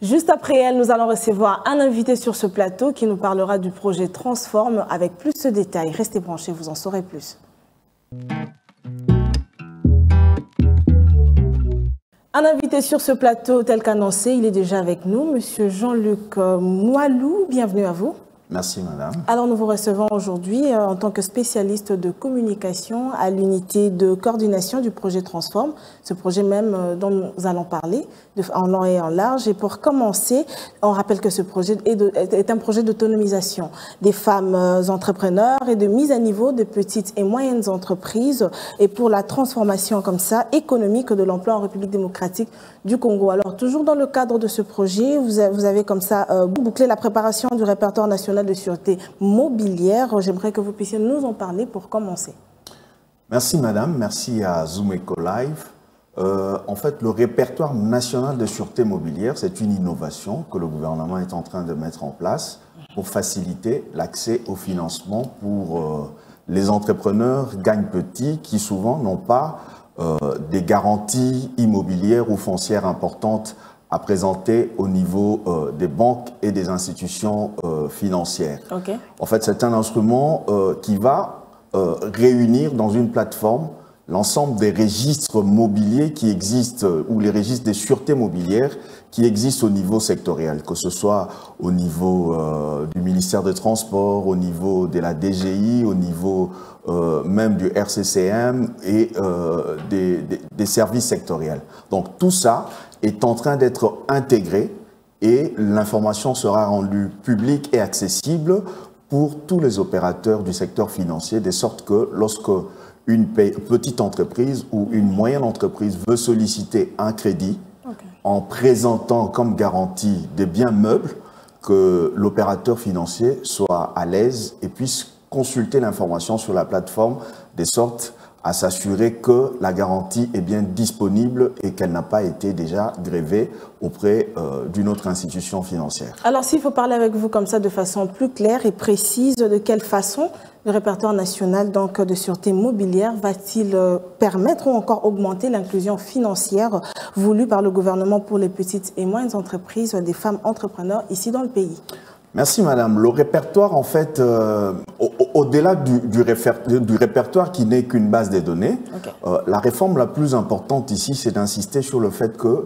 Juste après elle, nous allons recevoir un invité sur ce plateau qui nous parlera du projet Transform avec plus de détails. Restez branchés, vous en saurez plus. Un invité sur ce plateau tel qu'annoncé, il est déjà avec nous, Monsieur Jean-Luc Moilou. Bienvenue à vous. Merci, madame. Alors, nous vous recevons aujourd'hui en tant que spécialiste de communication à l'unité de coordination du projet Transform, ce projet même dont nous allons parler en long et en large. Et pour commencer, on rappelle que ce projet est un projet d'autonomisation des femmes entrepreneurs et de mise à niveau de petites et moyennes entreprises et pour la transformation comme ça économique de l'emploi en République démocratique du Congo. Alors, toujours dans le cadre de ce projet, vous avez comme ça bouclé la préparation du répertoire national de sûreté mobilière. J'aimerais que vous puissiez nous en parler pour commencer. Merci madame, merci à Zoom Eco Live. En fait, le répertoire national de sûreté mobilière, c'est une innovation que le gouvernement est en train de mettre en place pour faciliter l'accès au financement pour les entrepreneurs gagne petit qui souvent n'ont pas des garanties immobilières ou foncières importantes à présenter au niveau des banques et des institutions financières. Okay. En fait, c'est un instrument qui va réunir dans une plateforme l'ensemble des registres mobiliers qui existent, ou les registres des sûretés mobilières qui existent au niveau sectoriel, que ce soit au niveau du ministère des Transports, au niveau de la DGI, au niveau même du RCCM et des services sectoriels. Donc tout ça est en train d'être intégré et l'information sera rendue publique et accessible pour tous les opérateurs du secteur financier, de sorte que lorsque une petite entreprise ou une moyenne entreprise veut solliciter un crédit en présentant comme garantie des biens meubles, que l'opérateur financier soit à l'aise et puisse consulter l'information sur la plateforme de sorte à s'assurer que la garantie est bien disponible et qu'elle n'a pas été déjà grévée auprès d'une autre institution financière. Alors, s'il faut parler avec vous comme ça de façon plus claire et précise, de quelle façon le répertoire national donc, de sûreté mobilière va-t-il permettre ou encore augmenter l'inclusion financière voulue par le gouvernement pour les petites et moyennes entreprises des femmes entrepreneurs ici dans le pays? Merci madame. Le répertoire, en fait, au-delà du répertoire qui n'est qu'une base de données, la réforme la plus importante ici, c'est d'insister sur le fait que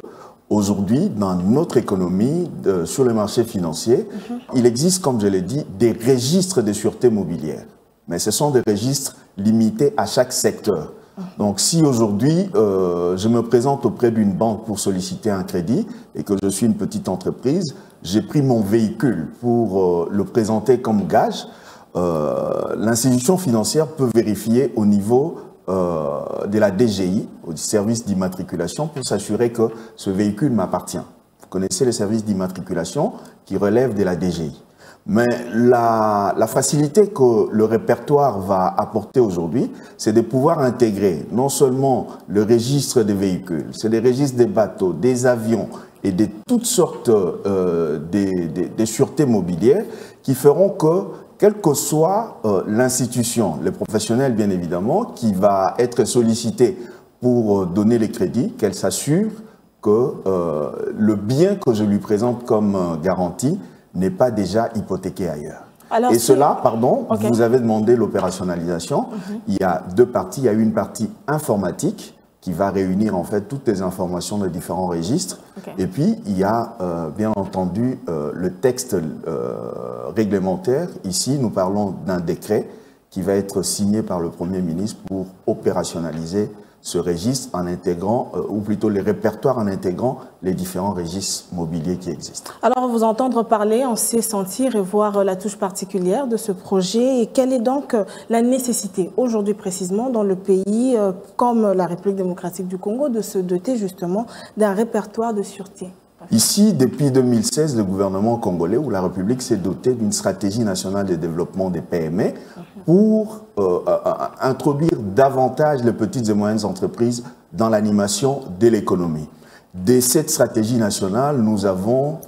aujourd'hui, dans notre économie, sur le marché financier, il existe, comme je l'ai dit, des registres de sûreté mobilière. Mais ce sont des registres limités à chaque secteur. Donc si aujourd'hui, je me présente auprès d'une banque pour solliciter un crédit et que je suis une petite entreprise, j'ai pris mon véhicule pour le présenter comme gage, l'institution financière peut vérifier au niveau de la DGI, au service d'immatriculation, pour s'assurer que ce véhicule m'appartient. Vous connaissez les services d'immatriculation qui relèvent de la DGI. Mais la facilité que le répertoire va apporter aujourd'hui, c'est de pouvoir intégrer non seulement le registre des véhicules, c'est des registres des bateaux, des avions et de toutes sortes des sûretés mobilières qui feront que, quelle que soit l'institution, les professionnels bien évidemment, qui va être sollicité pour donner les crédits, qu'elle s'assure que le bien que je lui présente comme garantie n'est pas déjà hypothéqué ailleurs. Alors, et cela, pardon, vous avez demandé l'opérationnalisation. Il y a deux parties. Il y a une partie informatique qui va réunir en fait toutes les informations de différents registres. Et puis, il y a bien entendu le texte réglementaire. Ici, nous parlons d'un décret qui va être signé par le Premier ministre pour opérationnaliser ce registre en intégrant, ou plutôt les répertoires en intégrant les différents registres mobiliers qui existent. Alors, vous entendre parler, on sait sentir et voir la touche particulière de ce projet. Et quelle est donc la nécessité aujourd'hui précisément dans le pays, comme la République démocratique du Congo, de se doter justement d'un répertoire de sûreté? Ici, depuis 2016, le gouvernement congolais ou la République s'est doté d'une stratégie nationale de développement des PME pour introduire davantage les petites et moyennes entreprises dans l'animation de l'économie. De cette stratégie nationale, nous avons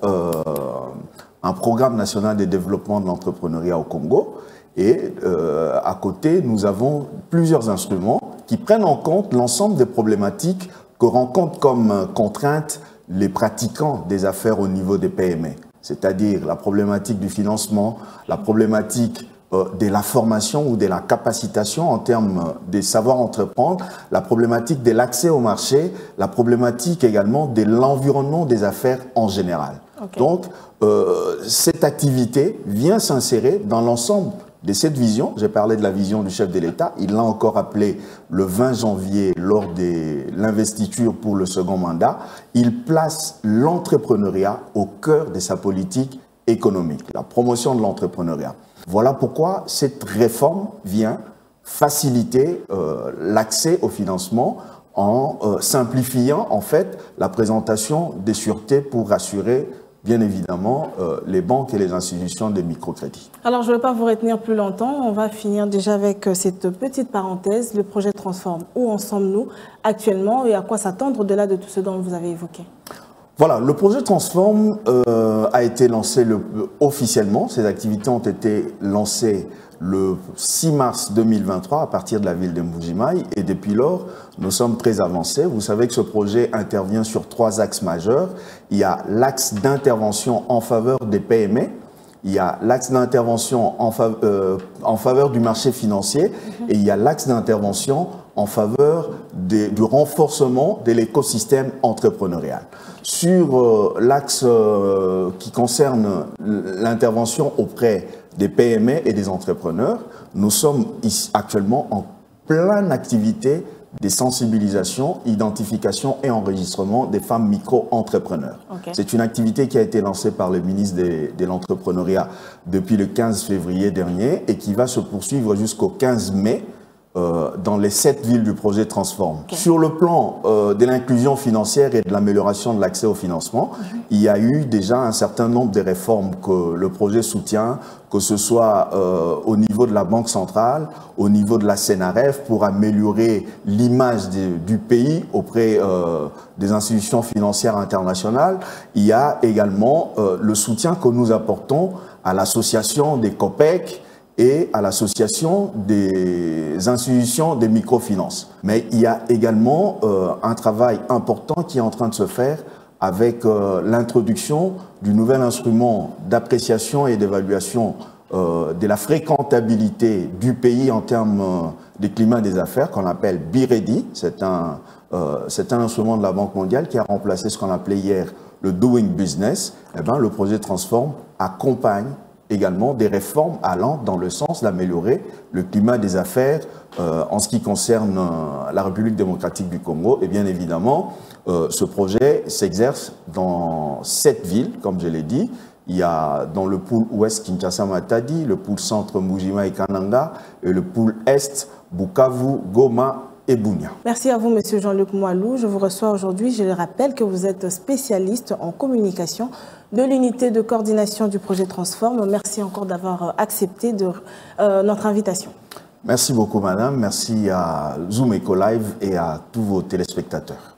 un programme national de développement de l'entrepreneuriat au Congo et à côté, nous avons plusieurs instruments qui prennent en compte l'ensemble des problématiques que rencontrent comme contraintes les pratiquants des affaires au niveau des PME, c'est-à-dire la problématique du financement, la problématique de la formation ou de la capacitation en termes des savoirs entreprendre, la problématique de l'accès au marché, la problématique également de l'environnement des affaires en général. Okay. Donc, cette activité vient s'insérer dans l'ensemble de cette vision. J'ai parlé de la vision du chef de l'État. Il l'a encore appelé le 20 janvier lors de l'investiture pour le second mandat. Il place l'entrepreneuriat au cœur de sa politique économique, la promotion de l'entrepreneuriat. Voilà pourquoi cette réforme vient faciliter l'accès au financement en simplifiant en fait la présentation des sûretés pour rassurer bien évidemment les banques et les institutions de microcrédit. Alors je ne vais pas vous retenir plus longtemps, on va finir déjà avec cette petite parenthèse, le projet Transform. Où en sommes-nous actuellement et à quoi s'attendre au-delà de tout ce dont vous avez évoqué? Voilà, le projet Transform a été lancé officiellement. Ces activités ont été lancées le 6 mars 2023 à partir de la ville de Mbuji-Mayi et depuis lors, nous sommes très avancés. Vous savez que ce projet intervient sur 3 axes majeurs. Il y a l'axe d'intervention en faveur des PME, il y a l'axe d'intervention en faveur du marché financier et il y a l'axe d'intervention en faveur du renforcement de l'écosystème entrepreneurial. Sur l'axe qui concerne l'intervention auprès des PME et des entrepreneurs, nous sommes actuellement en pleine activité de sensibilisation, identification et enregistrement des femmes micro-entrepreneurs. Okay. C'est une activité qui a été lancée par le ministre de l'Entrepreneuriat depuis le 15 février dernier et qui va se poursuivre jusqu'au 15 mai dans les 7 villes du projet Transform. Okay. Sur le plan de l'inclusion financière et de l'amélioration de l'accès au financement, il y a eu déjà un certain nombre de réformes que le projet soutient, que ce soit au niveau de la Banque centrale, au niveau de la CNRF, pour améliorer l'image du pays auprès des institutions financières internationales. Il y a également le soutien que nous apportons à l'association des COPEC, et à l'association des institutions des microfinances. Mais il y a également un travail important qui est en train de se faire avec l'introduction du nouvel instrument d'appréciation et d'évaluation de la fréquentabilité du pays en termes de climat des affaires qu'on appelle BIREDI. C'est un instrument de la Banque mondiale qui a remplacé ce qu'on appelait hier le Doing Business. Eh bien, le projet Transform accompagne également des réformes allant dans le sens d'améliorer le climat des affaires en ce qui concerne la République démocratique du Congo. Et bien évidemment, ce projet s'exerce dans 7 villes, comme je l'ai dit. Il y a dans le pôle ouest Kinshasa-Matadi, le pôle centre Mbuji-Mayi et Kananga et le pôle est Bukavu, Goma et Bunia. Merci à vous, Monsieur Jean-Luc Mwalou. Je vous reçois aujourd'hui. Je le rappelle que vous êtes spécialiste en communication de l'unité de coordination du projet Transform. Merci encore d'avoir accepté notre invitation. Merci beaucoup, madame. Merci à Zoom Eco Live et à tous vos téléspectateurs.